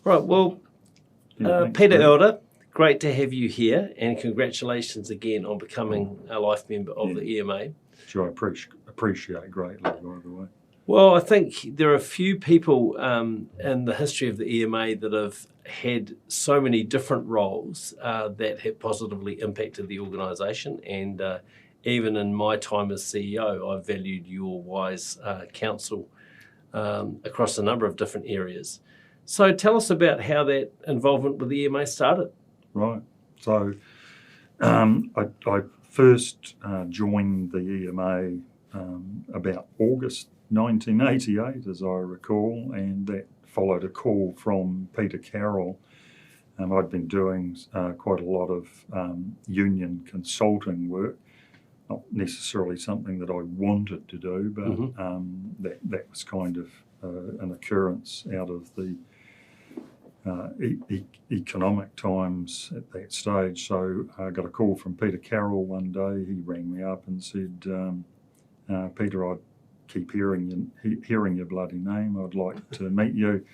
Right, well, Thanks, Peter Brett. Elder, great to have you here, and congratulations again on becoming a life member of the EMA. Which I appreciate greatly, by the way. Well, I think there are a few people in the history of the EMA that have had so many different roles that have positively impacted the organisation, and even in my time as CEO, I've valued your wise counsel across a number of different areas. So tell us about how that involvement with the EMA started. Right. So I first joined the EMA about August 1988, as I recall, and that followed a call from Peter Carroll. I'd been doing quite a lot of union consulting work, not necessarily something that I wanted to do, but that was kind of an occurrence out of the economic times at that stage. So I got a call from Peter Carroll one day. He rang me up and said, Peter, I keep hearing your bloody name. I'd like to meet you.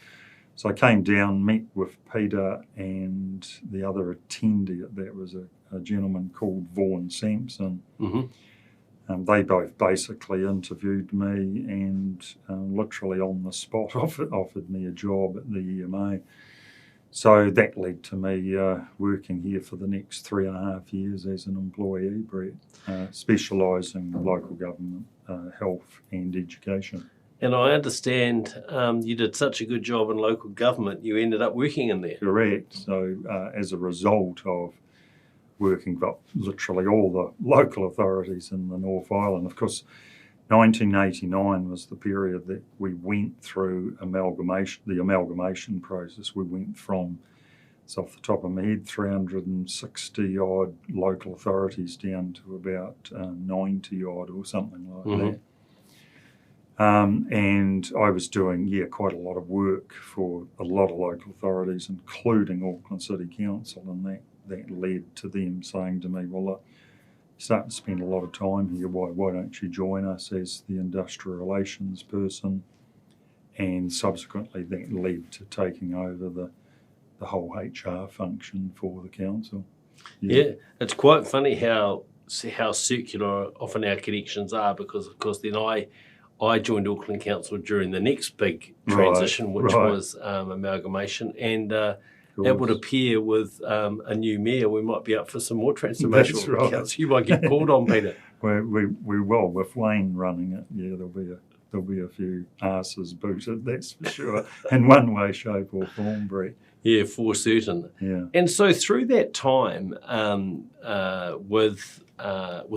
So I came down, met with Peter and the other attendee. That was a gentleman called Vaughan Sampson. They both basically interviewed me and literally on the spot offered me a job at the EMA. So that led to me working here for the next 3.5 years as an employee, Brett, specialising in local government, health and education. And I understand you did such a good job in local government, you ended up working in there. Correct. So as a result of working for literally all the local authorities in the North Island, of course, 1989 was the period that we went through the amalgamation process. We went from, it's off the top of my head, 360 odd local authorities down to about 90 odd or something like that. And I was doing, quite a lot of work for a lot of local authorities, including Auckland City Council, and that led to them saying to me, well, look, you're starting to spend a lot of time here, why don't you join us as the industrial relations person? And subsequently that led to taking over the whole HR function for the council. Yeah, it's quite funny how circular often our connections are, because of course then I joined Auckland Council during the next big transition, which was amalgamation, and it would appear with a new mayor we might be up for some more transformation. That's right. Council. You might get called on, Peter. We will, with Wayne running it. Yeah, there'll be a few asses booted, that's for sure, in one way, shape or form, Brett. Yeah, for certain. Yeah. And so through that time, with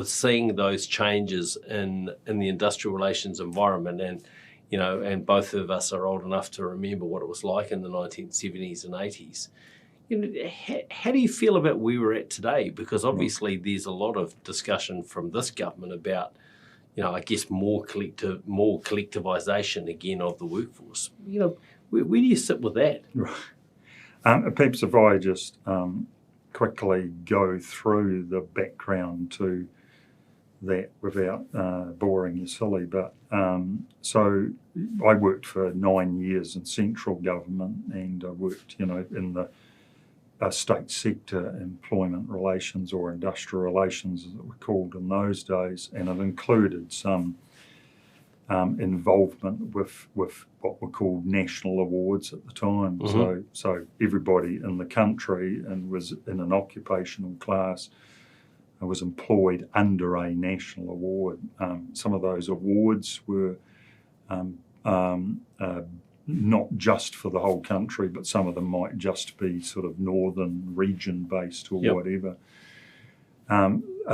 seeing those changes in the industrial relations environment, and and both of us are old enough to remember what it was like in the 1970s and 80s. How do you feel about where we're at today? Because obviously there's a lot of discussion from this government about, I guess more collectivisation again of the workforce. Where do you sit with that? Right. Perhaps if I just quickly go through the background to that without boring you silly, but so I worked for 9 years in central government, and I worked, in the state sector employment relations, or industrial relations as it were called in those days, and it included some involvement with what were called national awards at the time. So everybody in the country and was in an occupational class was employed under a national award. Some of those awards were not just for the whole country, but some of them might just be sort of northern region based or whatever.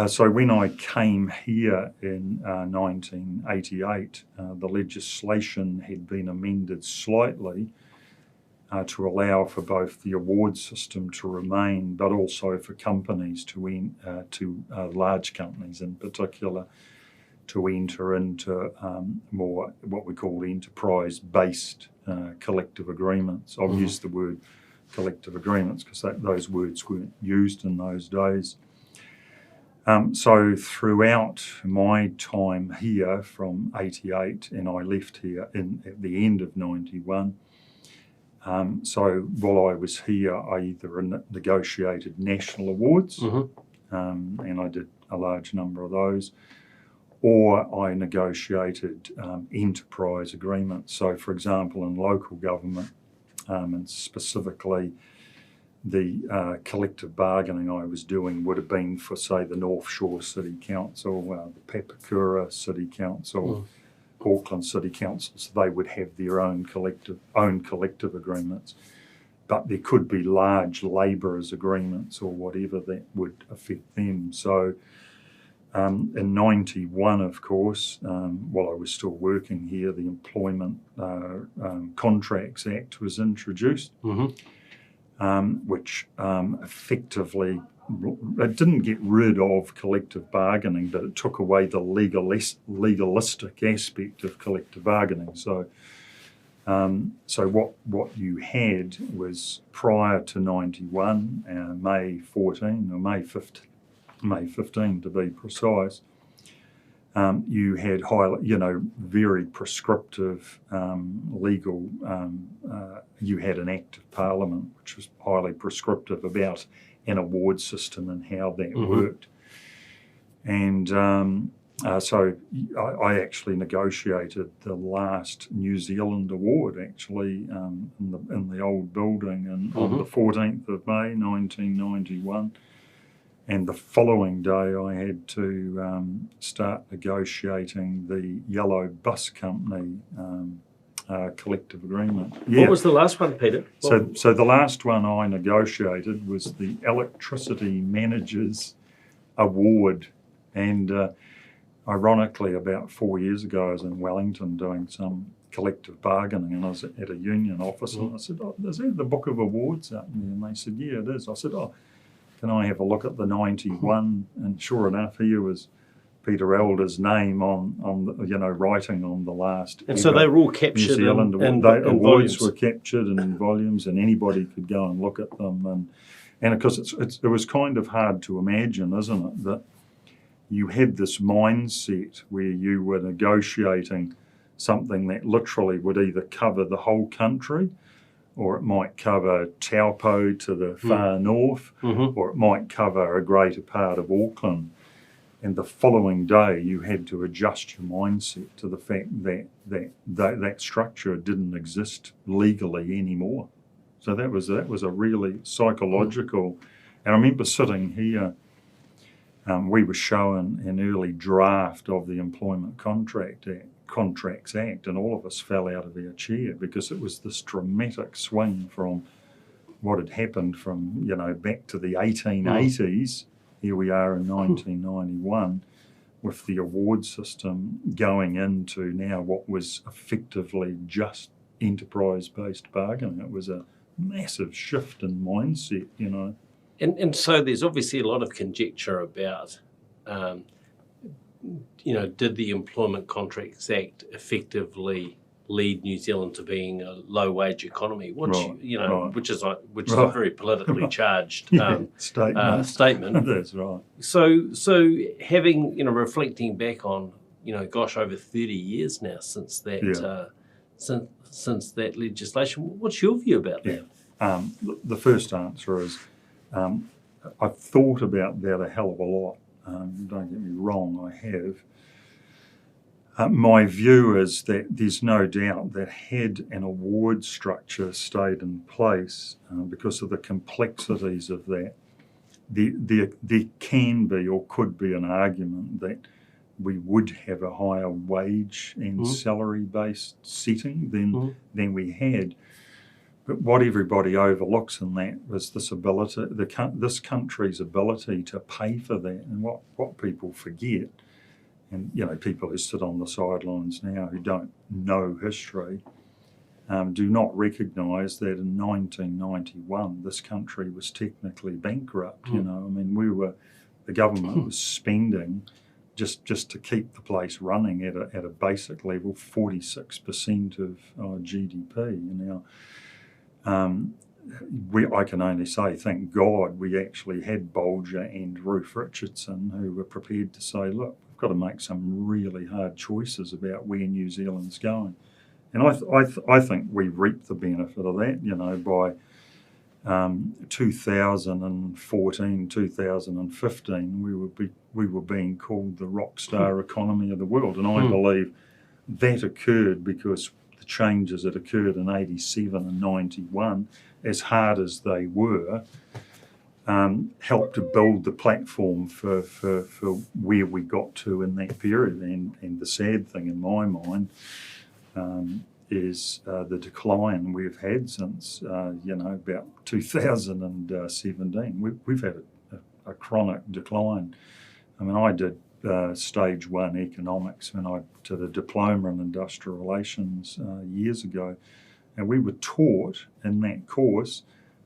So when I came here in 1988, the legislation had been amended slightly to allow for both the award system to remain, but also for companies large companies in particular, to enter into more what we call enterprise-based collective agreements. I'll use the word collective agreements because those words weren't used in those days. So throughout my time here from 88, and I left here at the end of 91, So while I was here, I either negotiated national awards, and I did a large number of those, or I negotiated enterprise agreements. So, for example, in local government, and specifically the collective bargaining I was doing would have been for, say, the North Shore City Council, the Papakura City Council, Auckland City Council. So they would have their own collective agreements. But there could be large labourers' agreements or whatever that would affect them. So in 91, of course, while I was still working here, the Employment Contracts Act was introduced, which effectively, it didn't get rid of collective bargaining, but it took away the legalistic aspect of collective bargaining. So what you had was, prior to 91, May 14 or May 15 to be precise, you had very prescriptive legal. You had an Act of Parliament which was highly prescriptive about an award system and how that worked. And so I actually negotiated the last New Zealand award actually in the old building on the 14th of May 1991. And the following day I had to start negotiating the Yellow Bus Company collective agreement. Yeah. What was the last one, Peter? So the last one I negotiated was the Electricity Managers Award. And ironically, about 4 years ago, I was in Wellington doing some collective bargaining, and I was at a union office, and I said, is that the Book of Awards out there? And they said, yeah, it is. I said, can I have a look at the 91? And sure enough, here was Peter Elder's name on the, writing on the last. And so they were all captured New Zealand in awards volumes. were captured in volumes, and anybody could go and look at them. And of course, it was kind of hard to imagine, isn't it, that you had this mindset where you were negotiating something that literally would either cover the whole country, or it might cover Taupo to the far north, or it might cover a greater part of Auckland. And the following day, you had to adjust your mindset to the fact that structure didn't exist legally anymore. So that was a really psychological. And I remember sitting here. We were shown an early draft of the Employment Contracts Act, and all of us fell out of our chair because it was this dramatic swing from what had happened from back to the 1880s. Here we are in 1991 with the award system going into now what was effectively just enterprise-based bargaining. It was a massive shift in mindset, And so there's obviously a lot of conjecture about, did the Employment Contracts Act effectively lead New Zealand to being a low-wage economy, which which is a very politically charged statement. That's right. So having reflecting back on over 30 years now since that since that legislation, what's your view about that? The first answer is, I've thought about that a hell of a lot. Don't get me wrong, I have. My view is that there's no doubt that had an award structure stayed in place, because of the complexities of that, there can be or could be an argument that we would have a higher wage and salary-based setting than we had. But what everybody overlooks in that was this ability, this country's ability to pay for that. And what people forget, and people who sit on the sidelines now who don't know history, do not recognise that in 1991 this country was technically bankrupt. The government was spending just to keep the place running at a basic level 46% of GDP. Now. I can only say, thank God, we actually had Bolger and Ruth Richardson who were prepared to say, look, we've got to make some really hard choices about where New Zealand's going. And I think we reaped the benefit of that, by 2014, 2015, we were being called the rock star economy of the world. And I believe that occurred because the changes that occurred in 87 and 91, as hard as they were, helped to build the platform for where we got to in that period. And the sad thing in my mind is the decline we've had since, about 2017. We've had a chronic decline. I mean, I did stage 1 economics when I did a diploma in industrial relations years ago. And we were taught in that course,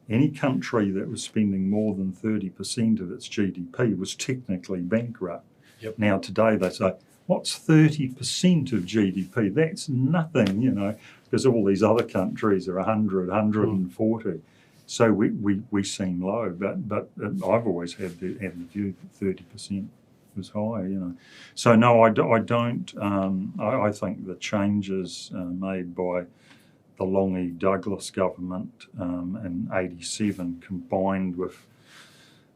any country that was spending more than 30% of its GDP was technically bankrupt. Yep. Now today they say, what's 30% of GDP? That's nothing, because all these other countries are 100, 140. So we seem low, but I've always had the view that 30% was high, So no, I don't. I think the changes made by the Longy Douglas government in 87 combined with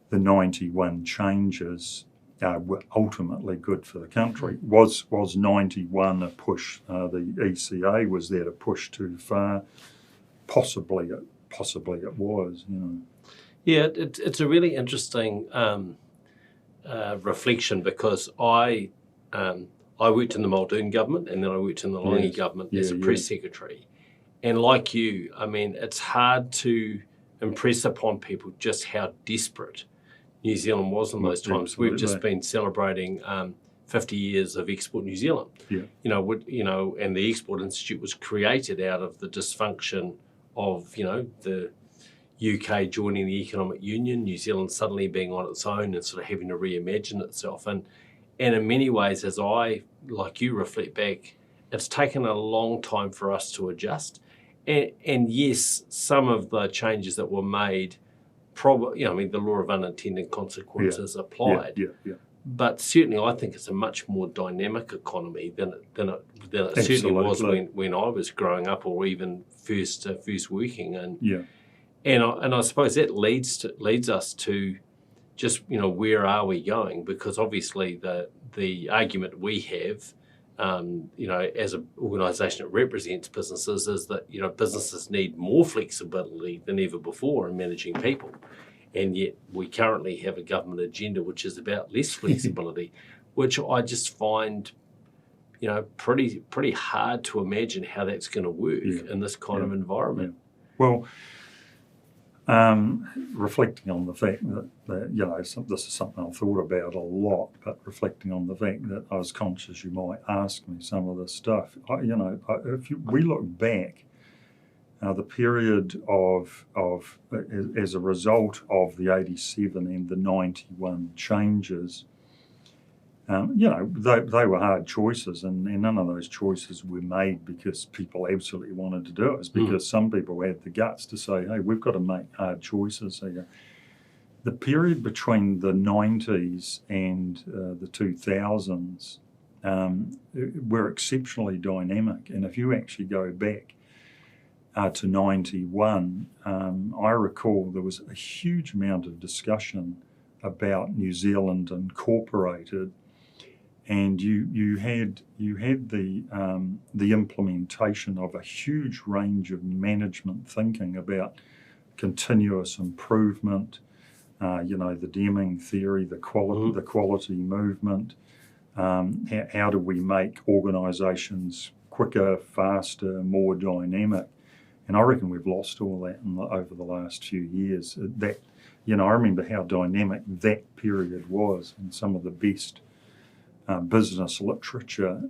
the 91 changes were ultimately good for the country. Was 91 a push? The ECA was there to push too far? Possibly it was. Yeah, it's a really interesting reflection, because I worked in the Muldoon government and then I worked in the Longy government as a press secretary. And like you, I mean, it's hard to impress upon people just how desperate New Zealand was in those times. Absolutely. We've just been celebrating 50 years of Export New Zealand. Yeah. And the Export Institute was created out of the dysfunction of, the UK joining the Economic Union, New Zealand suddenly being on its own and sort of having to reimagine itself. And in many ways, as I, like you, reflect back, it's taken a long time for us to adjust. And yes, some of the changes that were made, probably, the law of unintended consequences applied. Yeah. But certainly, I think it's a much more dynamic economy than it certainly was when I was growing up, or even first working. And I suppose that leads us to just where are we going? Because obviously the argument we have, as an organisation that represents businesses, is that businesses need more flexibility than ever before in managing people. And yet we currently have a government agenda which is about less flexibility, which I just find, pretty hard to imagine how that's going to work in this kind of environment. Well, reflecting on the fact that this is something I've thought about a lot, but reflecting on the fact that I was conscious you might ask me some of this stuff. We look back, the period of as a result of the 87 and the 91 changes, they were hard choices, and none of those choices were made because people absolutely wanted to do it. It's because some people had the guts to say, hey, we've got to make hard choices here. The period between the 90s and the 2000s were exceptionally dynamic. And if you actually go back to 91, I recall there was a huge amount of discussion about New Zealand Incorporated. And you had the implementation of a huge range of management thinking about continuous improvement, the Deming theory, the quality movement. How do we make organisations quicker, faster, more dynamic? And I reckon we've lost all that over the last few years. I remember how dynamic that period was, and some of the best business literature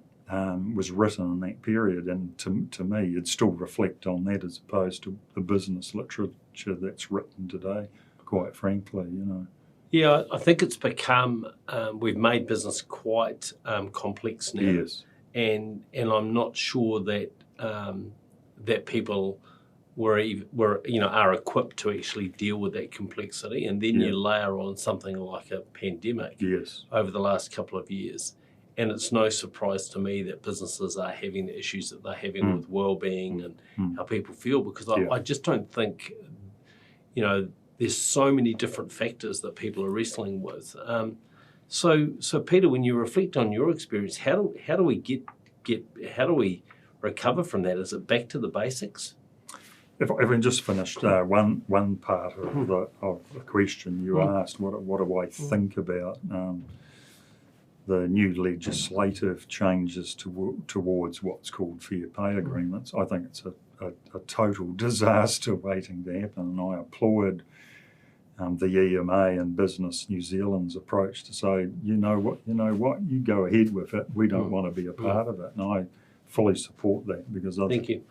was written in that period, and to me it'd still reflect on that as opposed to the business literature that's written today, quite frankly. Yeah, I think it's become, we've made business quite complex now. Yes. And I'm not sure that that people are equipped to actually deal with that complexity. And then you layer on something like a pandemic over the last couple of years. And it's no surprise to me that businesses are having the issues that they're having with well-being and how people feel, because I just don't think, there's so many different factors that people are wrestling with. So Peter, when you reflect on your experience, how do we recover from that? Is it back to the basics? If I just finished one part of the question you asked, what do I think about the new legislative changes towards what's called fair pay agreements? I think it's a total disaster waiting to happen, and I applaud the EMA and Business New Zealand's approach to say, you know what, you go ahead with it. We don't want to be a part of it, and I fully support that, because I think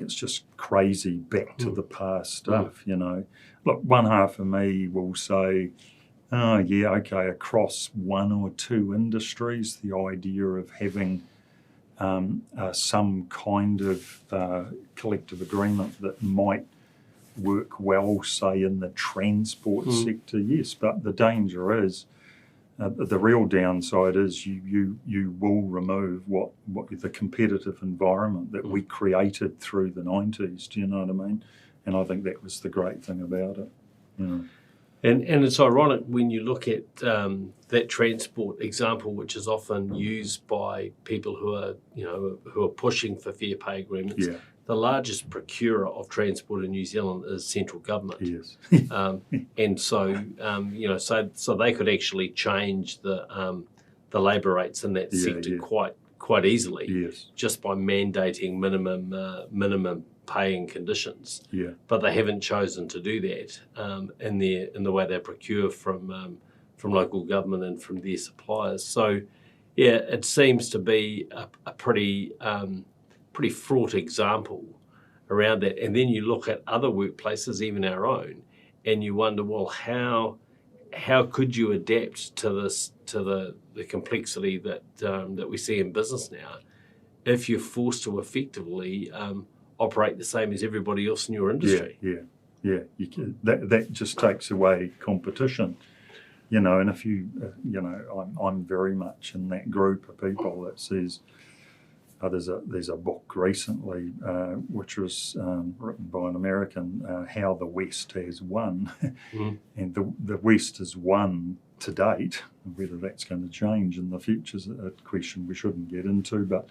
it's just crazy back to the past stuff. Look, one half of me will say, oh yeah, okay, across one or two industries, the idea of having some kind of collective agreement that might work well, say in the transport sector, yes, but the danger is, the real downside is you will remove what the competitive environment that we created through the 90s. Do you know what I mean? And I think that was the great thing about it. And it's ironic when you look at that transport example, which is often used by people who are pushing for fair pay agreements. Yeah. The largest procurer of transport in New Zealand is central government. Yes. And so so they could actually change the labour rates in that sector quite easily, just by mandating minimum pay and conditions. Yeah. But they haven't chosen to do that in the way they procure from local government and from their suppliers. So yeah, it seems to be a pretty fraught example around that. And then you look at other workplaces, even our own, and you wonder, well, how could you adapt to the complexity that we see in business now if you're forced to effectively operate the same as everybody else in your industry? Yeah. You can, that just takes away competition, and if I'm very much in that group of people that says, there's a book recently which was written by an American, How the West Has Won, and the West has won to date. Whether that's going to change in the future is a question we shouldn't get into, but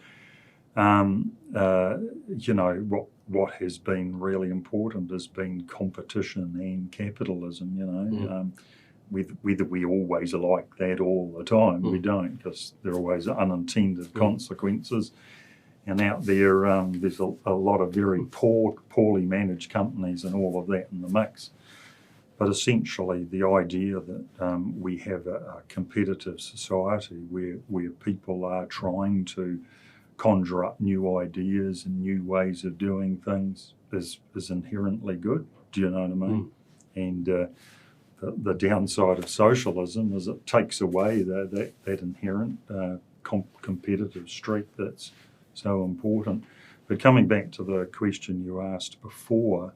what has been really important has been competition and capitalism. Whether we always like that all the time, we don't, because there are always unintended consequences. And out there, there's a lot of very poorly managed companies and all of that in the mix. But essentially, the idea that we have a competitive society where people are trying to conjure up new ideas and new ways of doing things is inherently good. Do you know what I mean? And the downside of socialism is it takes away that inherent competitive streak that's so important. But coming back to the question you asked before,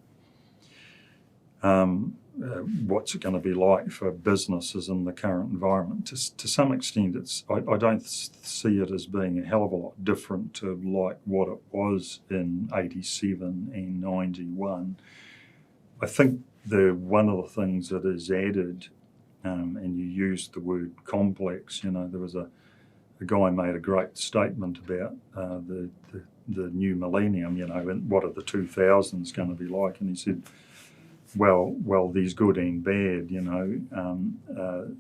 what's it going to be like for businesses in the current environment? To some extent, I don't see it as being a hell of a lot different to like what it was in 87 and 91. I think one of the things that is added, and you used the word complex, there was a guy made a great statement about the new millennium, and what are the 2000s going to be like, and he said, well, there's good and bad,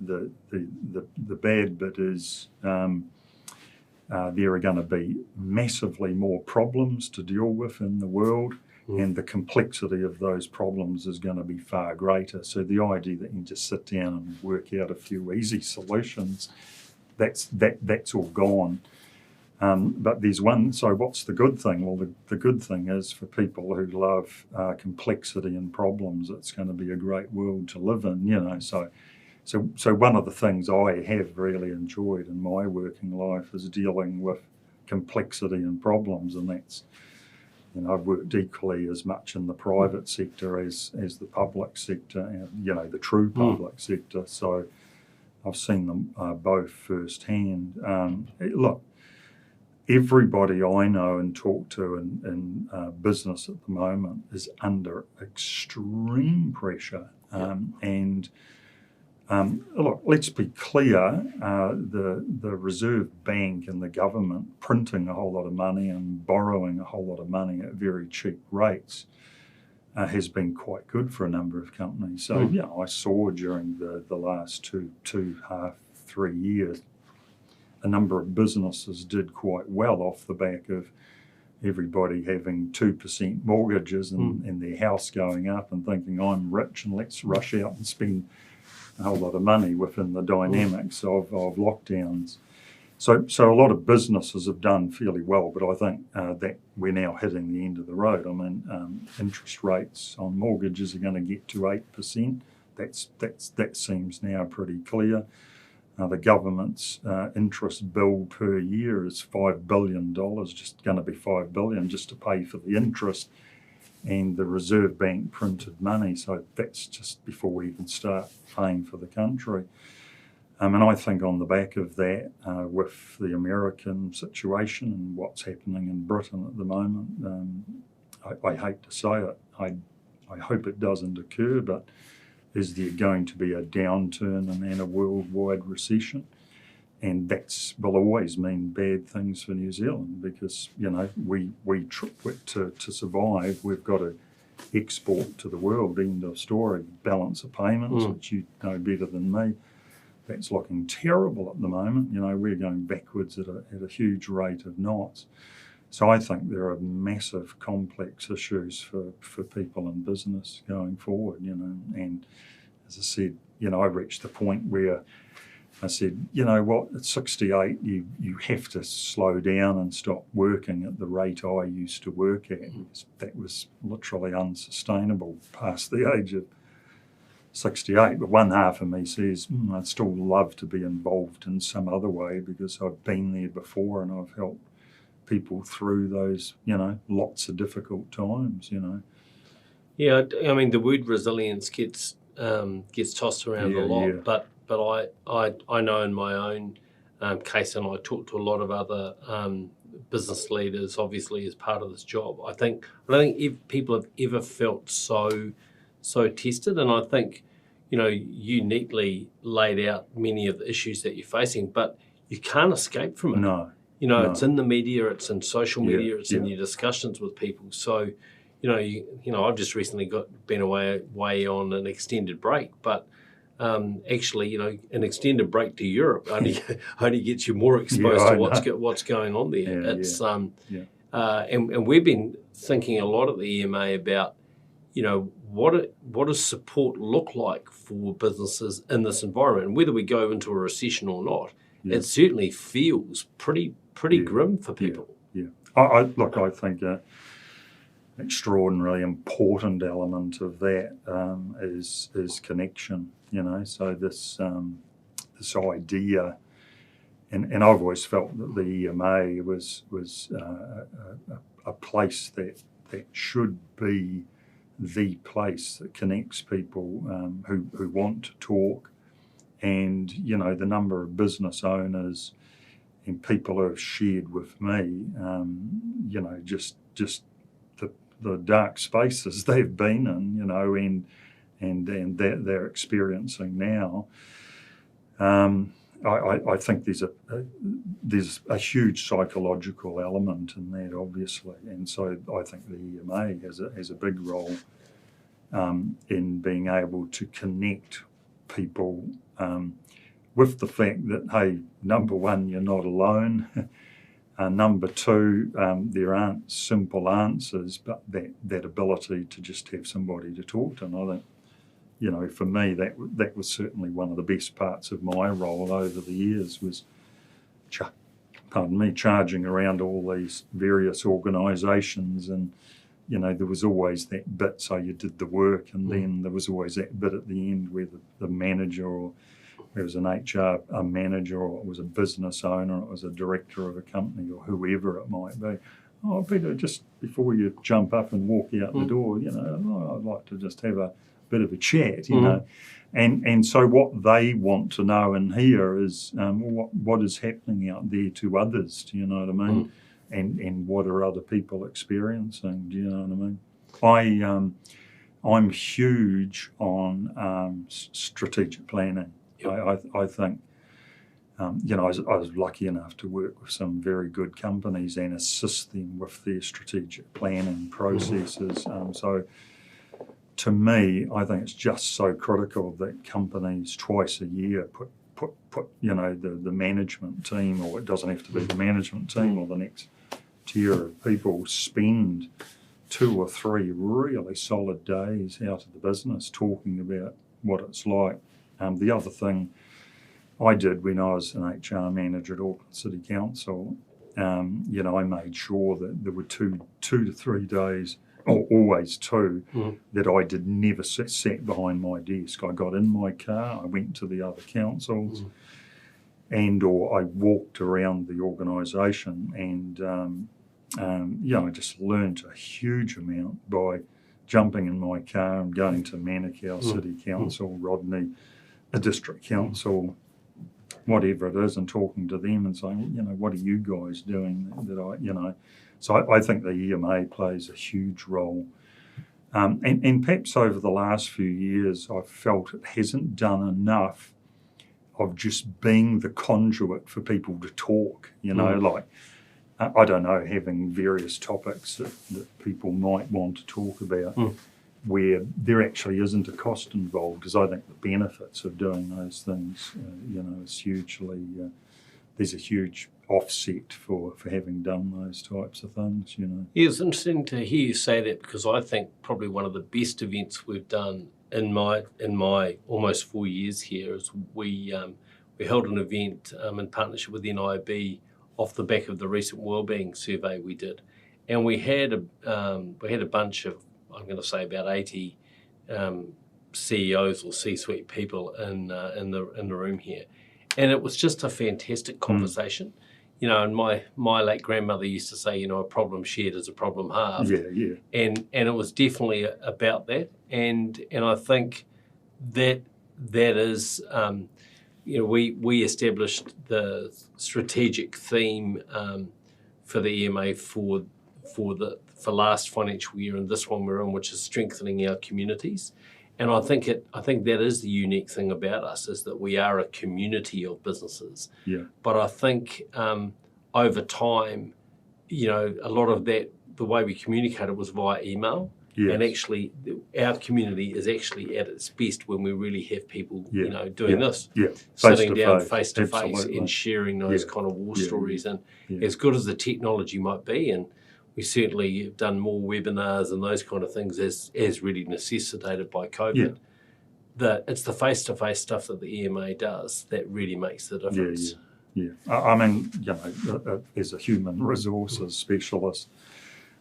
the bad bit is there are going to be massively more problems to deal with in the world, and the complexity of those problems is going to be far greater. So the idea that you can just sit down and work out a few easy solutions, that's all gone. But there's one, so what's the good thing? Well, the good thing is for people who love complexity and problems, it's going to be a great world to live in, So one of the things I have really enjoyed in my working life is dealing with complexity and problems, and that's, I've worked equally as much in the private sector as the public sector, and, the true public sector. So I've seen them both firsthand. Look, everybody I know and talk to in business at the moment is under extreme pressure. And look, let's be clear, the Reserve Bank and the government printing a whole lot of money and borrowing a whole lot of money at very cheap rates has been quite good for a number of companies. So, I saw during the last 3 years, a number of businesses did quite well off the back of everybody having 2% mortgages and their house going up and thinking, I'm rich and let's rush out and spend a whole lot of money within the dynamics of lockdowns. So a lot of businesses have done fairly well, but I think that we're now hitting the end of the road. I mean, interest rates on mortgages are going to get to 8%. That seems now pretty clear. The government's interest bill per year is $5 billion, just going to be $5 billion just to pay for the interest, and the Reserve Bank printed money. So that's just before we even start paying for the country. And I think on the back of that, with the American situation and what's happening in Britain at the moment, I hate to say it, I hope it doesn't occur, but is there going to be a downturn and a worldwide recession? And that will always mean bad things for New Zealand because, to survive, we've got to export to the world, end of story. Balance of payments, which you know better than me, that's looking terrible at the moment. We're going backwards at a huge rate of knots. So I think there are massive complex issues for people in business going forward, and as I said, I reached the point where I said, at 68, you have to slow down and stop working at the rate I used to work at. That was literally unsustainable past the age of 68. But one half of me says, I'd still love to be involved in some other way because I've been there before and I've helped people through those, lots of difficult times, Yeah, I mean, the word resilience gets tossed around a lot, but I know in my own case, and I talk to a lot of other business leaders, obviously as part of this job. I don't think people have ever felt so tested, and I think you neatly laid out many of the issues that you're facing, but you can't escape from it. No. It's in the media, it's in social media, it's in your discussions with people. So, I've just recently been away on an extended break, but actually, an extended break to Europe only gets you more exposed to what's going on there. And we've been thinking a lot at the EMA about, what does support look like for businesses in this environment, and whether we go into a recession or not. It certainly feels pretty grim for people. I think an extraordinarily important element of that is connection. So this idea, and I've always felt that the EMA was a place that should be the place that connects people who want to talk. And, the number of business owners and people who have shared with me, just the dark spaces they've been in, and that they're experiencing now. I think there's a huge psychological element in that, obviously, and so I think the EMA has a big role in being able to connect people with the fact that, hey, number one, you're not alone. Number two, there aren't simple answers, but that ability to just have somebody to talk to. And I think, for me, that was certainly one of the best parts of my role over the years was, charging around all these various organisations, and there was always that bit. So you did the work, and then there was always that bit at the end where the manager, or there was an HR manager, or it was a business owner, or it was a director of a company, or whoever it might be. oh, Peter, just before you jump up and walk out the door, you know, I'd like to just have a bit of a chat, you know. And so what they want to know and hear is what is happening out there to others, do you know what I mean? And what are other people experiencing, do you know what I mean? I'm huge on strategic planning. Yep. I think, you know, I was lucky enough to work with some very good companies and assist them with their strategic planning processes. So to me, I think it's just so critical that companies twice a year put you know, the management team, or it doesn't have to be the management team or the next tier of people, spend 2 or 3 really solid days out of the business talking about what it's like. The other thing I did when I was an HR manager at Auckland City Council, you know, I made sure that there were 2 to 3 days, or always 2, that I did never sat behind my desk. I got in my car, I went to the other councils, and or I walked around the organisation, and you know, I just learned a huge amount by jumping in my car and going to Manukau City Council, Rodney, a district council, whatever it is, and talking to them and saying, you know, what are you guys doing that I, you know. So I think the EMA plays a huge role. And perhaps over the last few years, I've felt it hasn't done enough of just being the conduit for people to talk, you know, like, I don't know, having various topics that people might want to talk about where there actually isn't a cost involved, because I think the benefits of doing those things, you know, is hugely, there's a huge offset for having done those types of things, you know. Yeah, it's interesting to hear you say that, because I think probably one of the best events we've done in my almost 4 years here is we held an event in partnership with NIB off the back of the recent wellbeing survey we did, and we had a bunch of, I'm going to say about 80 CEOs or C-suite people in the room here, and it was just a fantastic conversation. You know, and my late grandmother used to say, you know, a problem shared is a problem halved. Yeah. And it was definitely about that, and I think that is, you know, we established the strategic theme for the EMA for last financial year and this one we're in, which is strengthening our communities. And I think that is the unique thing about us, is that we are a community of businesses. Yeah. But I think over time, you know, a lot of that, the way we communicated was via email. Yes. And actually, our community is actually at its best when we really have people, you know, doing this, sitting down face to face and sharing those kind of war stories. And as good as the technology might be, and we certainly have done more webinars and those kind of things as really necessitated by COVID, that it's the face-to-face stuff that the EMA does that really makes the difference. Yeah. I mean, you know, as a human resources specialist,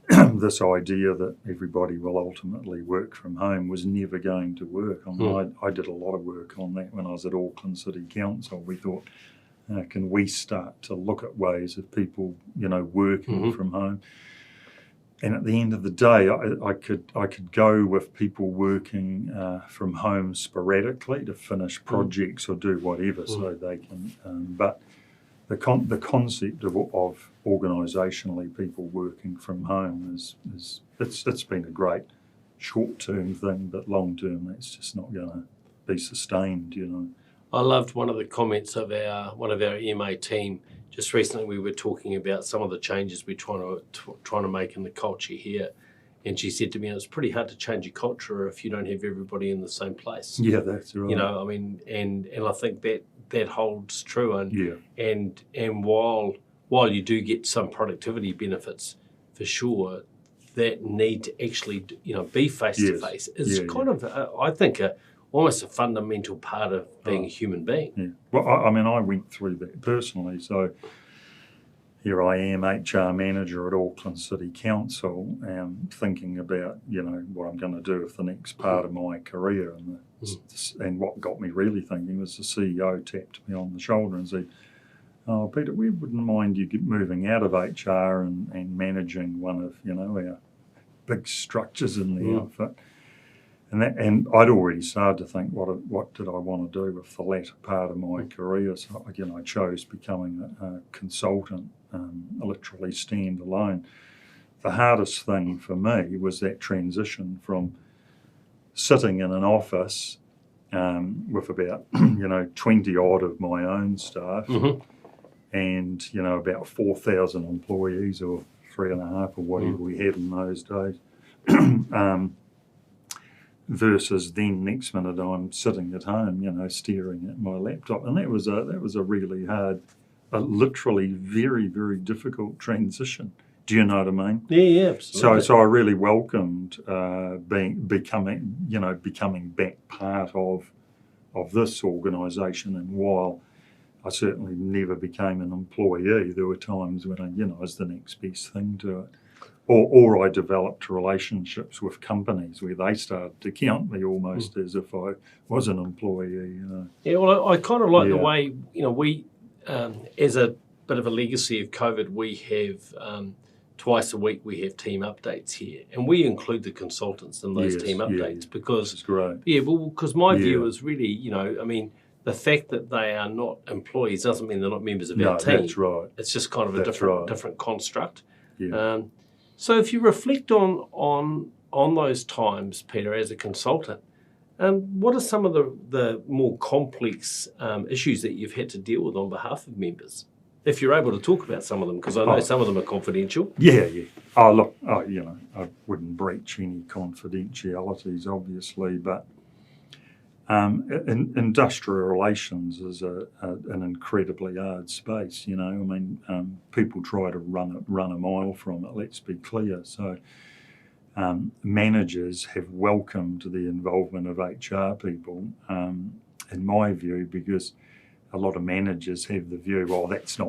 this idea that everybody will ultimately work from home was never going to work. I mean, I did a lot of work on that when I was at Auckland City Council. We thought, can we start to look at ways of people, you know, working from home? And at the end of the day, I could go with people working from home sporadically to finish projects or do whatever, so they can. But the concept of organisationally people working from home it's been a great short-term thing, but long-term that's just not going to be sustained, you know. I loved one of the comments of one of our EMA team. Just recently we were talking about some of the changes we're trying to make in the culture here. And she said to me, it's pretty hard to change a culture if you don't have everybody in the same place. Yeah, that's right. You know, I mean, and I think that holds true. And while you do get some productivity benefits for sure, that need to actually, you know, be face to face is kind of, I think, almost a fundamental part of being a human being. Yeah. Well, I mean, I went through that personally. So here I am, HR manager at Auckland City Council, thinking about, you know, what I'm going to do with the next part of my career. And what got me really thinking was the CEO tapped me on the shoulder and said, oh, Peter, we wouldn't mind you moving out of HR and managing one of, our big structures in the outfit. And I'd already started to think, what did I want to do with the latter part of my career? So again, I chose becoming a consultant, literally standalone. The hardest thing for me was that transition from sitting in an office with about 20 odd of my own staff, and about 4,000 employees, or 3.5 or whatever we had in those days. Versus then next minute I'm sitting at home, staring at my laptop, and that was a really hard, literally very, very difficult transition. Do you know what I mean? Yeah, absolutely. So I really welcomed becoming back part of this organisation. And while I certainly never became an employee, there were times when I was the next best thing to it. Or I developed relationships with companies where they started to count me almost as if I was an employee. Yeah, well, I kind of like the way, we, as a bit of a legacy of COVID, we have twice a week we have team updates here, and we include the consultants in those team updates because it's great. Yeah, well, because my view is really, the fact that they are not employees doesn't mean they're not members of our team. That's right. It's just kind of a different construct. Yeah. So if you reflect on those times, Peter, as a consultant, what are some of the more complex issues that you've had to deal with on behalf of members? If you're able to talk about some of them, because I know some of them are confidential. Yeah. Oh, look, I wouldn't breach any confidentialities, obviously, but industrial relations is an incredibly hard space. People try to run a mile from it. Let's be clear. So managers have welcomed the involvement of HR people, in my view, because a lot of managers have the view, well, that's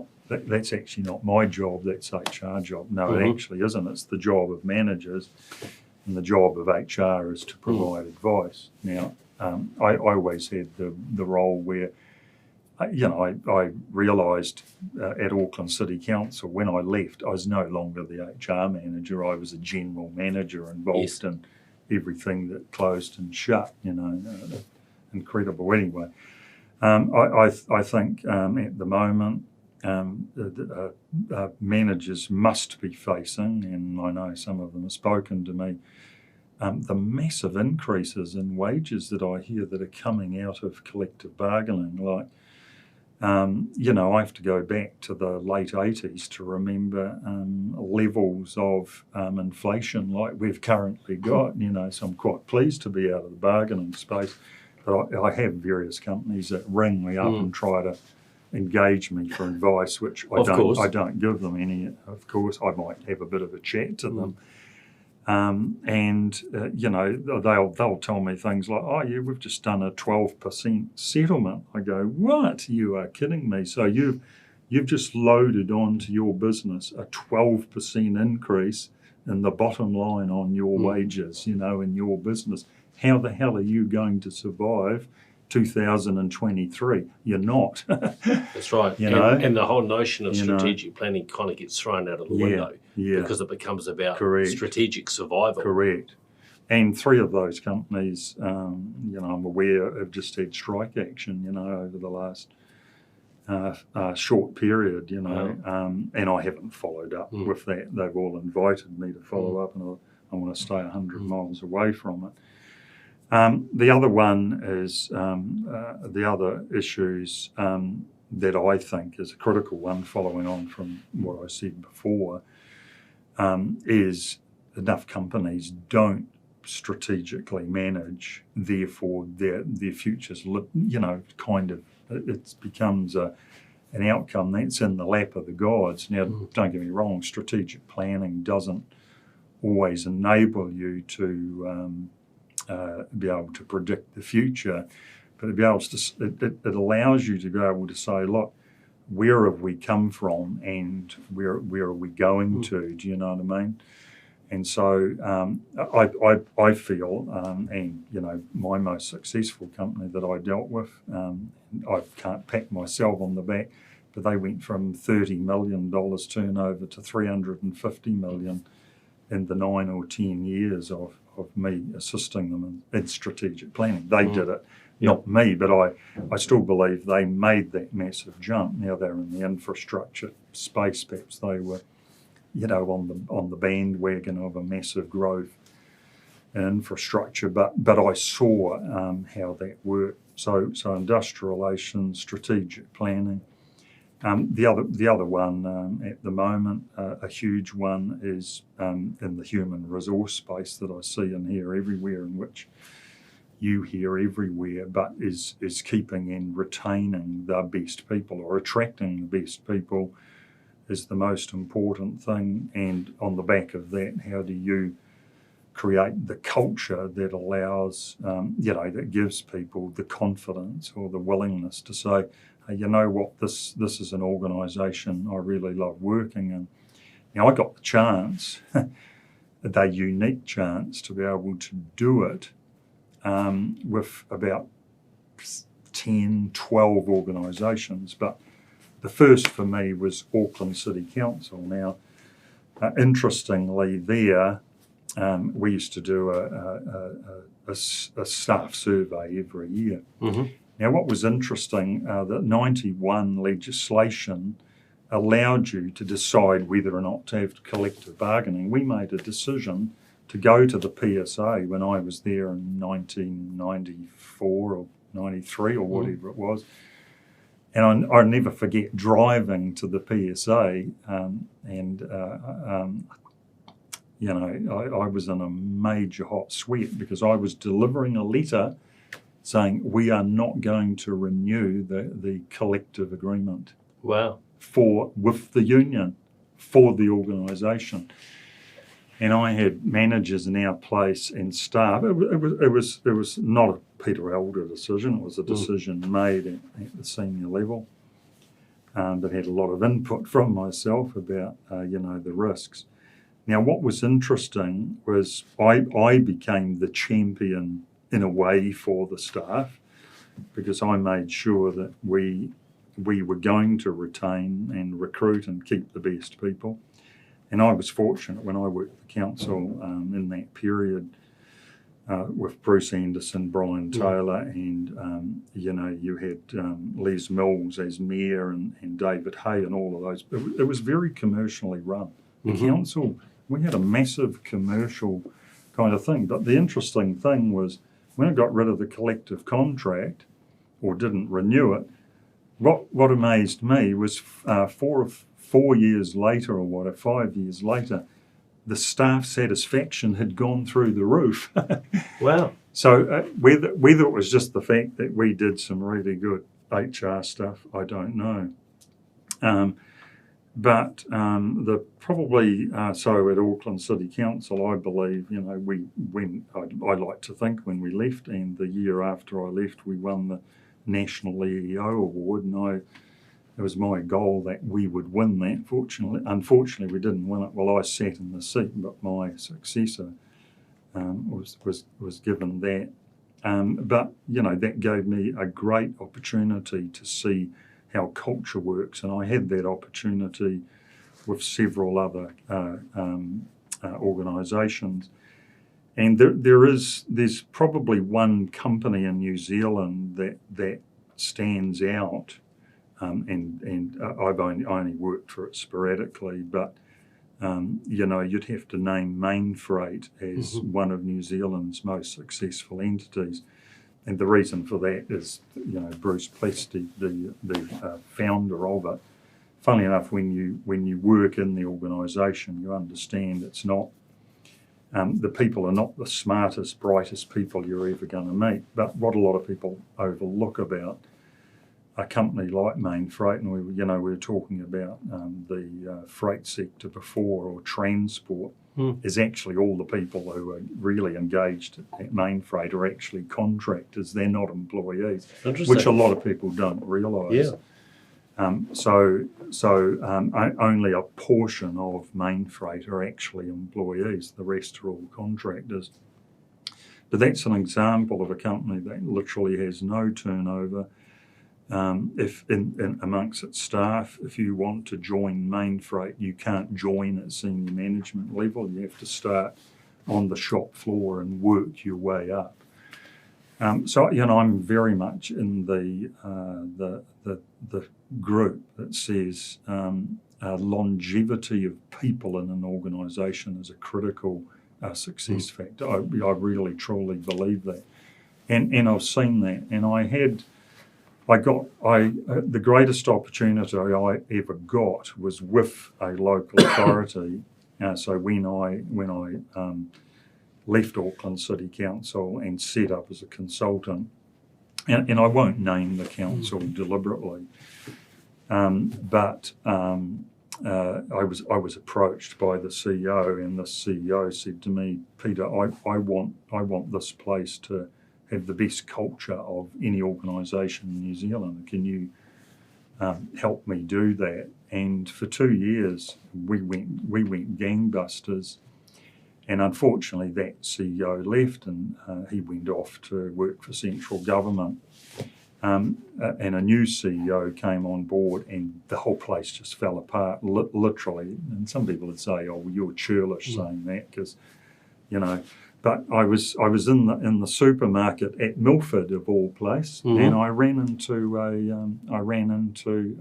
actually not my job, that's HR job. No, it actually isn't. It's the job of managers, and the job of HR is to provide advice. Now, I always had the role where, I realised at Auckland City Council when I left, I was no longer the HR manager. I was a general manager involved in everything that closed and shut. Incredible. Anyway, I think at the moment managers must be facing, and I know some of them have spoken to me, the massive increases in wages that I hear that are coming out of collective bargaining. Like, I have to go back to the late 80s to remember levels of inflation like we've currently got, so I'm quite pleased to be out of the bargaining space. But I have various companies that ring me up and try to engage me for advice, which I don't give them any. Of course, I might have a bit of a chat to them. They'll tell me things like, oh yeah, we've just done a 12% settlement. I go, what? You are kidding me. So you've just loaded onto your business a 12% increase in the bottom line on your wages, in your business. How the hell are you going to survive 2023? You're not. That's right. And the whole notion of strategic planning kind of gets thrown out of the window because it becomes about strategic survival. Correct. And 3 of those companies, I'm aware, have just had strike action, over the last short period, and I haven't followed up with that. They've all invited me to follow up, and I want to stay 100 miles away from it. The other one is the other issues that I think is a critical one, following on from what I said before, is enough companies don't strategically manage, therefore their futures, it becomes an outcome that's in the lap of the gods. Now, don't get me wrong, strategic planning doesn't always enable you to be able to predict the future, but it allows you to be able to say, look, where have we come from and where are we going to? Do you know what I mean? And so I feel, and my most successful company that I dealt with, I can't pat myself on the back, but they went from $30 million turnover to $350 million in the 9 or 10 years of me assisting them in strategic planning. They did it, not me, but I still believe they made that massive jump. Now they're in the infrastructure space. Perhaps they were, on the bandwagon of a massive growth in infrastructure. But I saw how that worked. So industrial relations, strategic planning. The other one at the moment, a huge one, is in the human resource space that I see and hear everywhere, in which you hear everywhere, but is keeping and retaining the best people, or attracting the best people, is the most important thing. And on the back of that, how do you create the culture that allows, that gives people the confidence or the willingness to say, hey, you know what, this is an organisation I really love working in. Now, I got the chance, the unique chance, to be able to do it with about 10, 12 organisations. But the first for me was Auckland City Council. Now, interestingly, there, we used to do a staff survey every year. Mm-hmm. Now, what was interesting, the 91 legislation allowed you to decide whether or not to have collective bargaining. We made a decision to go to the PSA when I was there in 1994 or 93 or whatever it was. And I'll never forget driving to the PSA I was in a major hot sweat, because I was delivering a letter saying we are not going to renew the collective agreement. Wow. with the union for the organisation. And I had managers in our place and staff. It was not a Peter Elder decision. It was a decision made at the senior level, that had a lot of input from myself about the risks. Now, what was interesting was I became the champion in a way for the staff, because I made sure that we were going to retain and recruit and keep the best people. And I was fortunate when I worked at the council in that period with Bruce Anderson, Brian Taylor, and you had Les Mills as mayor and David Hay and all of those. It was very commercially run. The council, we had a massive commercial kind of thing. But the interesting thing was, when it got rid of the collective contract or didn't renew it, what amazed me was 4 years later, or what, 5 years later, the staff satisfaction had gone through the roof. Wow. So whether it was just the fact that we did some really good HR stuff, I don't know. But so at Auckland City Council, I believe, I like to think when we left, and the year after I left, we won the National EEO Award, and it was my goal that we would win that. Unfortunately, we didn't win it while I sat in the seat, but my successor was given that. But that gave me a great opportunity to see how culture works, and I had that opportunity with several other organisations. And there's probably one company in New Zealand that stands out, and I've only worked for it sporadically, but you'd have to name Mainfreight as one of New Zealand's most successful entities. And the reason for that is, Bruce Plesty, the founder of it. Funnily enough, when you work in the organisation, you understand it's not, the people are not the smartest, brightest people you're ever going to meet. But what a lot of people overlook about a company like Mainfreight, and we were talking about the freight sector before, or transport, is actually all the people who are really engaged at Mainfreight are actually contractors. They're not employees, which a lot of people don't realise. Yeah. Only a portion of Mainfreight are actually employees. The rest are all contractors. But that's an example of a company that literally has no turnover. if amongst its staff, if you want to join main freight, you can't join at senior management level. You have to start on the shop floor and work your way up. So I'm very much in the group that says longevity of people in an organisation is a critical success factor. I really truly believe that, and I've seen that, and the greatest opportunity I ever got was with a local authority. So when I left Auckland City Council and set up as a consultant, and I won't name the council deliberately, but I was approached by the CEO, and the CEO said to me, Peter, I want this place to have the best culture of any organisation in New Zealand. Can you help me do that? And for 2 years we went gangbusters. And unfortunately, that CEO left, and he went off to work for central government. And a new CEO came on board, and the whole place just fell apart, literally. And some people would say, "Oh, well, you're churlish saying that," because, But I was in the supermarket at Milford, of all place, and I ran into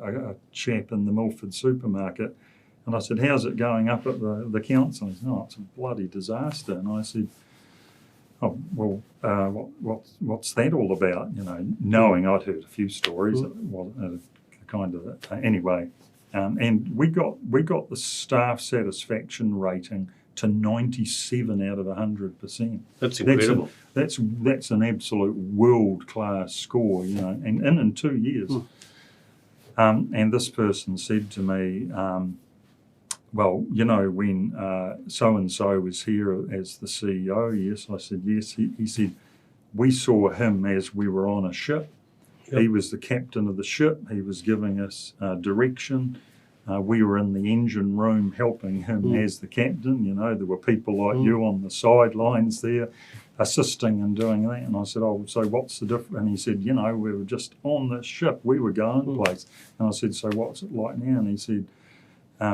a chap in the Milford supermarket. And I said, "How's it going up at the council?" He said, "Oh, it's a bloody disaster." And I said, "Oh, well, what's that all about?" Knowing I'd heard a few stories. Anyway. And we got the staff satisfaction rating to 97 out of 100%. That's incredible. That's an absolute world-class score, and in 2 years. And this person said to me, "Well, when so-and-so was here as the CEO," yes, I said, yes. He said, "We saw him as we were on a ship. Yep. He was the captain of the ship. He was giving us direction. We were in the engine room helping him as the captain. There were people like you on the sidelines there assisting and doing that." And I said, "Oh, so what's the difference?" And he said, "We were just on the ship. We were going place." And I said, "So what's it like now?" And he said,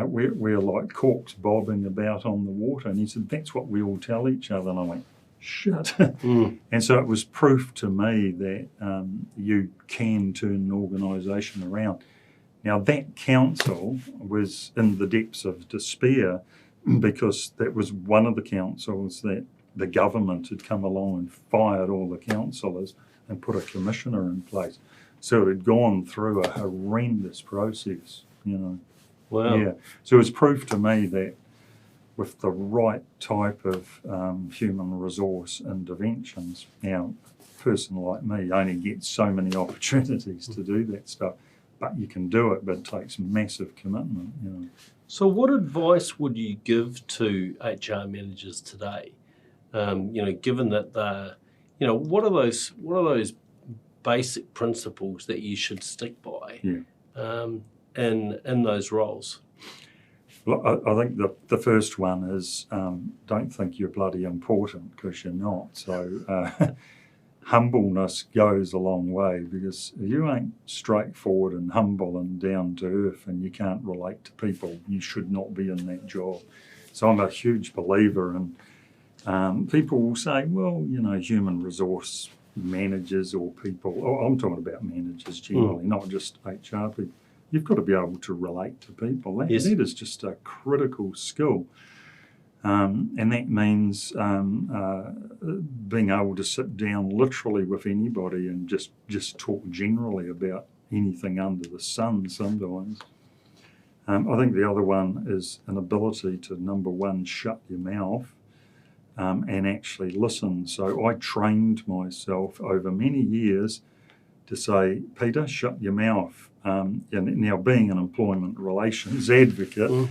we're like corks bobbing about on the water." And he said, "That's what we all tell each other." And I went, shit. And so it was proof to me that you can turn an organisation around. Now, that council was in the depths of despair because that was one of the councils that the government had come along and fired all the councillors and put a commissioner in place. So it had gone through a horrendous process, Wow. Yeah. So it was proof to me that with the right type of human resource interventions, now a person like me only gets so many opportunities to do that stuff, but you can do it, but it takes massive commitment. So what advice would you give to HR managers today? Given that what are those basic principles that you should stick by? Yeah. In those roles? Well, I think the first one is don't think you're bloody important, because you're not. So humbleness goes a long way, because if you ain't straightforward and humble and down to earth and you can't relate to people, you should not be in that job. So I'm a huge believer in people will say, well, human resource managers or people, I'm talking about managers generally, not just HR people. You've got to be able to relate to people. That is just a critical skill. And that means being able to sit down literally with anybody and just talk generally about anything under the sun sometimes. I think the other one is an ability to, number one, shut your mouth and actually listen. So I trained myself over many years to say, Peter, shut your mouth. And now, being an employment relations advocate,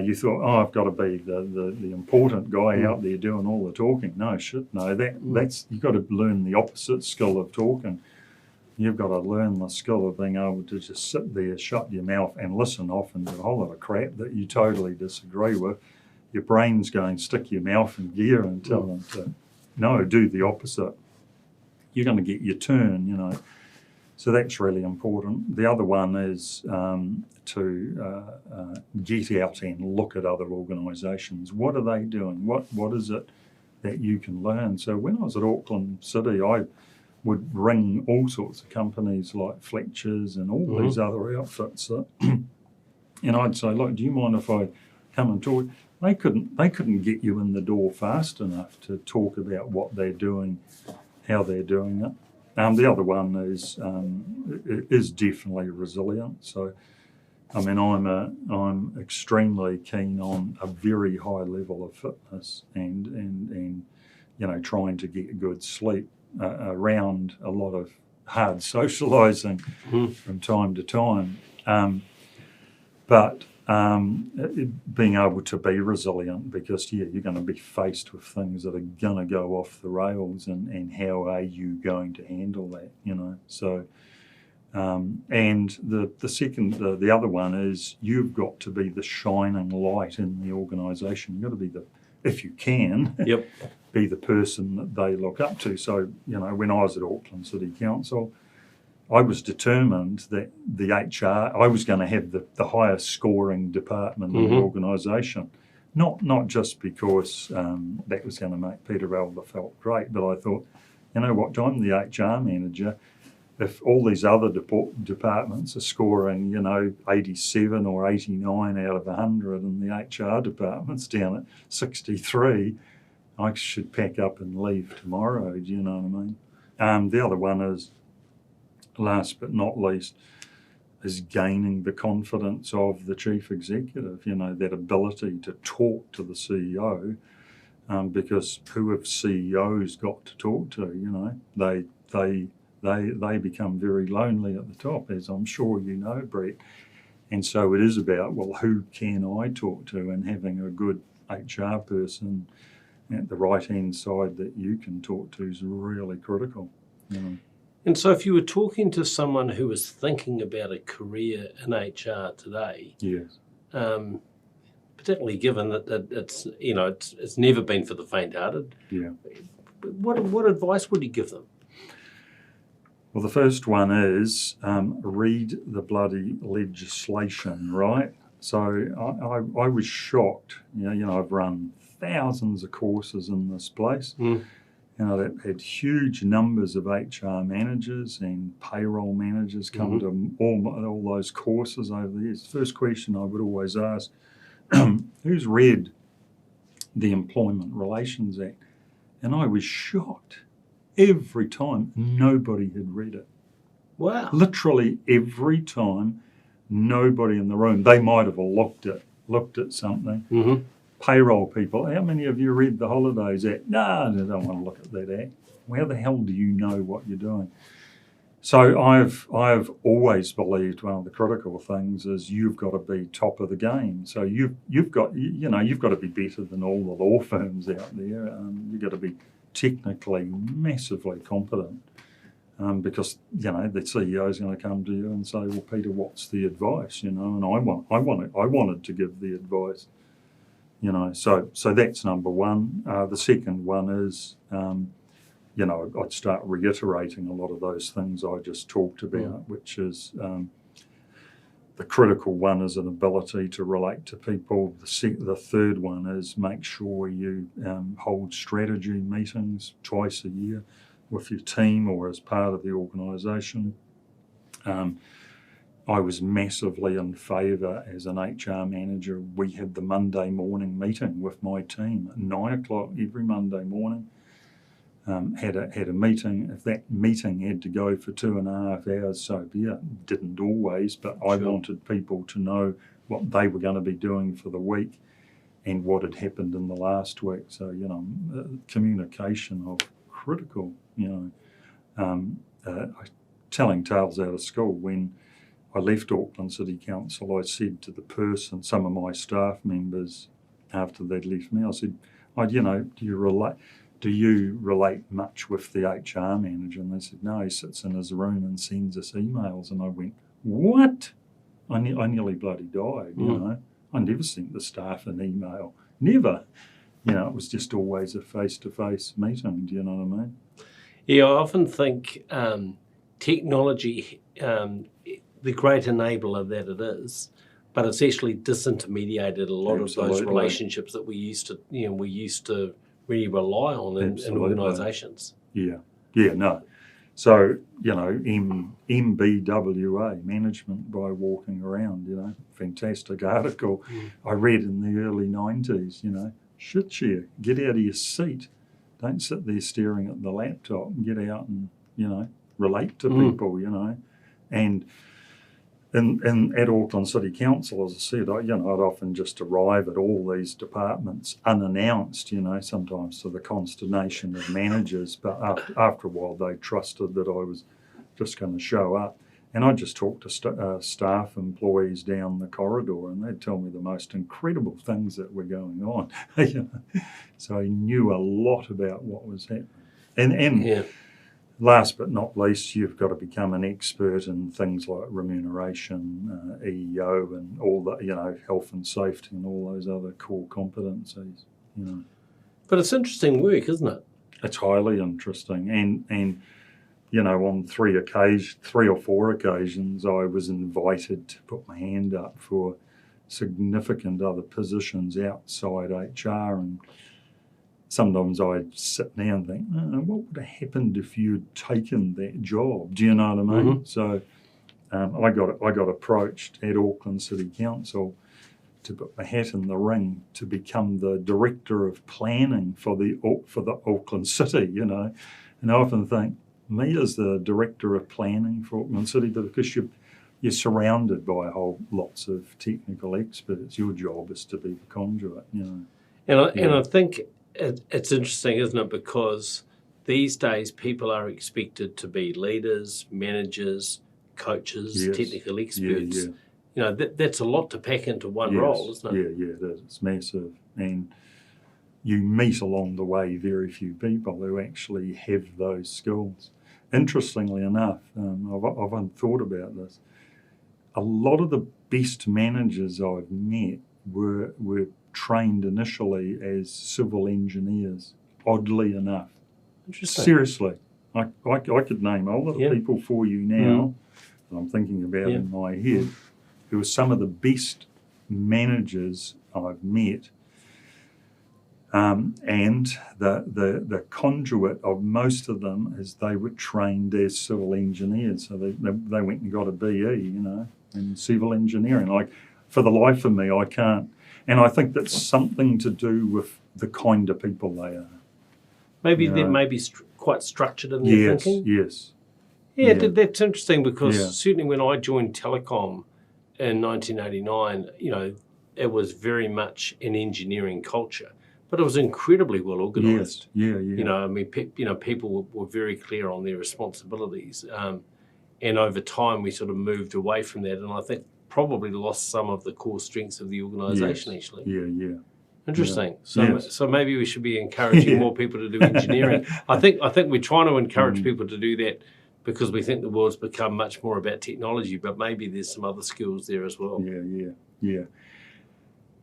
you thought, I've got to be the important guy out there doing all the talking. No, that's you've got to learn the opposite skill of talking. You've got to learn the skill of being able to just sit there, shut your mouth and listen often to a whole lot of crap that you totally disagree with. Your brain's going, stick your mouth in gear and tell them to, no, do the opposite. You're going to get your turn, So that's really important. The other one is to get out and look at other organisations. What are they doing? What is it that you can learn? So when I was at Auckland City, I would ring all sorts of companies like Fletcher's and all these other outfits, and I'd say, look, do you mind if I come and talk? They couldn't get you in the door fast enough to talk about what they're doing, how they're doing it. The other one is definitely resilient. So, I mean, I'm extremely keen on a very high level of fitness and trying to get good sleep around a lot of hard socialising from time to time. But being able to be resilient, because you're going to be faced with things that are going to go off the rails, and how are you going to handle that? So and the other one is you've got to be the shining light in the organisation. You've got to be if you can, be the person that they look up to. So when I was at Auckland City Council, I was determined that the HR, I was going to have the highest scoring department in the organisation, not just because that was going to make Peter Elder felt great, but I thought, what, I'm the HR manager. If all these other departments are scoring, 87 or 89 out of 100, and the HR department's down at 63, I should pack up and leave tomorrow. Do you know what I mean? The other one is, last but not least, is gaining the confidence of the chief executive, that ability to talk to the CEO, because who have CEOs got to talk to? They become very lonely at the top, as I'm sure you know, Brett. And so it is about, well, who can I talk to? And having a good HR person at the right-hand side that you can talk to is really critical. And so if you were talking to someone who was thinking about a career in HR today, yes, particularly given that it's never been for the faint-hearted, what advice would you give them? Well, the first one is read the bloody legislation, right? So I was shocked. I've run thousands of courses in this place. That had huge numbers of HR managers and payroll managers come to all those courses over the years. The first question I would always ask, who's read the Employment Relations Act? And I was shocked. Every time, nobody had read it. Wow. Literally every time, nobody in the room. They might have looked at something. Payroll people, how many of you read the Holidays Act? No, I don't want to look at that act. How the hell do you know what you're doing? So I've always believed one of the critical things is you've got to be top of the game. So you've got to be better than all the law firms out there. You've got to be technically massively competent, because the CEO is going to come to you and say, well, Peter, what's the advice? And I wanted to give the advice. So that's number one. The second one is, I'd start reiterating a lot of those things I just talked about, which is the critical one is an ability to relate to people. The third one is make sure you hold strategy meetings twice a year with your team or as part of the organisation. I was massively in favour as an HR manager. We had the Monday morning meeting with my team at 9 o'clock every Monday morning. Had a meeting. If that meeting had to go for 2.5 hours, so be it. Didn't always, but I wanted people to know what they were going to be doing for the week and what had happened in the last week. So, communication of critical, telling tales out of school. When I left Auckland City Council, I said to the person, some of my staff members, after they'd left me, I said, do you relate much with the HR manager? And they said, no, he sits in his room and sends us emails. And I went, what? I nearly bloody died, I never sent the staff an email. Never. It was just always a face-to-face meeting. Do you know what I mean? Yeah, I often think technology, the great enabler that it is, but it's actually disintermediated a lot of those relationships that we used to really rely on in organisations. Yeah, no. So, MBWA, Management by Walking Around, fantastic article I read in the early 90s, shit share, get out of your seat. Don't sit there staring at the laptop. Get out and, relate to people, And at Auckland City Council, as I said, I'd often just arrive at all these departments unannounced, sometimes to the consternation of managers. But after a while, they trusted that I was just going to show up. And I'd just talk to staff, employees down the corridor, and they'd tell me the most incredible things that were going on. So I knew a lot about what was happening. And last but not least, you've got to become an expert in things like remuneration, EEO, and all that, health and safety, and all those other core competencies. But it's interesting work, isn't it? It's highly interesting, and on 3 or 4 occasions, I was invited to put my hand up for significant other positions outside HR, and sometimes I'd sit down and think, what would have happened if you'd taken that job? Do you know what I mean? Mm-hmm. So I got approached at Auckland City Council to put my hat in the ring to become the director of planning for the Auckland City, And I often think, me as the director of planning for Auckland City, but because you're surrounded by lots of technical experts, your job is to be the conduit, And I think it's interesting, isn't it? Because these days people are expected to be leaders, managers, coaches, technical experts. That's a lot to pack into one role, isn't it? Yeah, it is. It's massive. And you meet along the way very few people who actually have those skills. Interestingly enough, I've often thought about this. A lot of the best managers I've met were trained initially as civil engineers, oddly enough. Interesting. Seriously. I could name a lot of people for you now that I'm thinking about in my head who are some of the best managers I've met. And the conduit of most of them is they were trained as civil engineers. So they went and got a BE, in civil engineering. Like, for the life of me, I can't. And I think that's something to do with the kind of people they are. Maybe they may be quite structured in their thinking. Yes. Yeah, that's interesting because certainly when I joined Telecom in 1989, it was very much an engineering culture, but it was incredibly well organised. Yes. People were very clear on their responsibilities, and over time we sort of moved away from that, and I think probably lost some of the core strengths of the organisation. Actually. Yeah. Interesting. So maybe we should be encouraging more people to do engineering. I think we're trying to encourage people to do that because we think the world's become much more about technology, but maybe there's some other skills there as well. Yeah.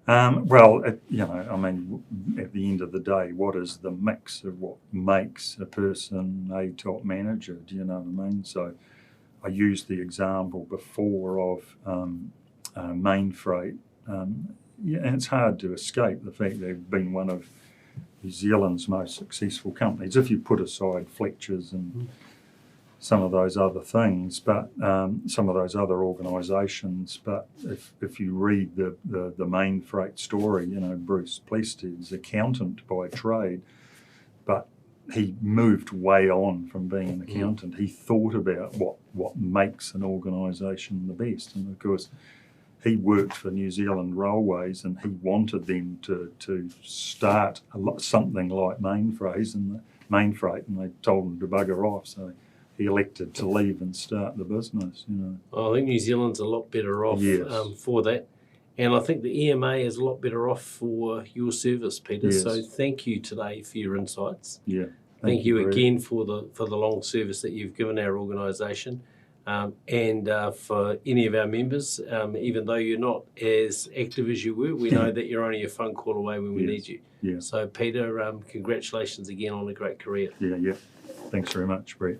Well, at the end of the day, what is the mix of what makes a person a top manager? Do you know what I mean? So I used the example before of Main Freight. And it's hard to escape the fact they've been one of New Zealand's most successful companies, if you put aside Fletcher's and some of those other things, but some of those other organisations. But if you read the Main Freight story, Bruce Plested, accountant by trade, but he moved way on from being an accountant. He thought about what makes an organisation the best, and of course he worked for New Zealand Railways, and he wanted them to start something like Main Freight, and they told him to bugger off. So he elected to leave and start the business. I think New Zealand's a lot better off for that, and I think the EMA is a lot better off for your service, Peter. Yes. So thank you today for your insights. Yeah. Thank you again for the long service that you've given our organisation. And for any of our members, even though you're not as active as you were, we know that you're only a phone call away when we need you. Yeah. So, Peter, congratulations again on a great career. Yeah. Thanks very much, Brett.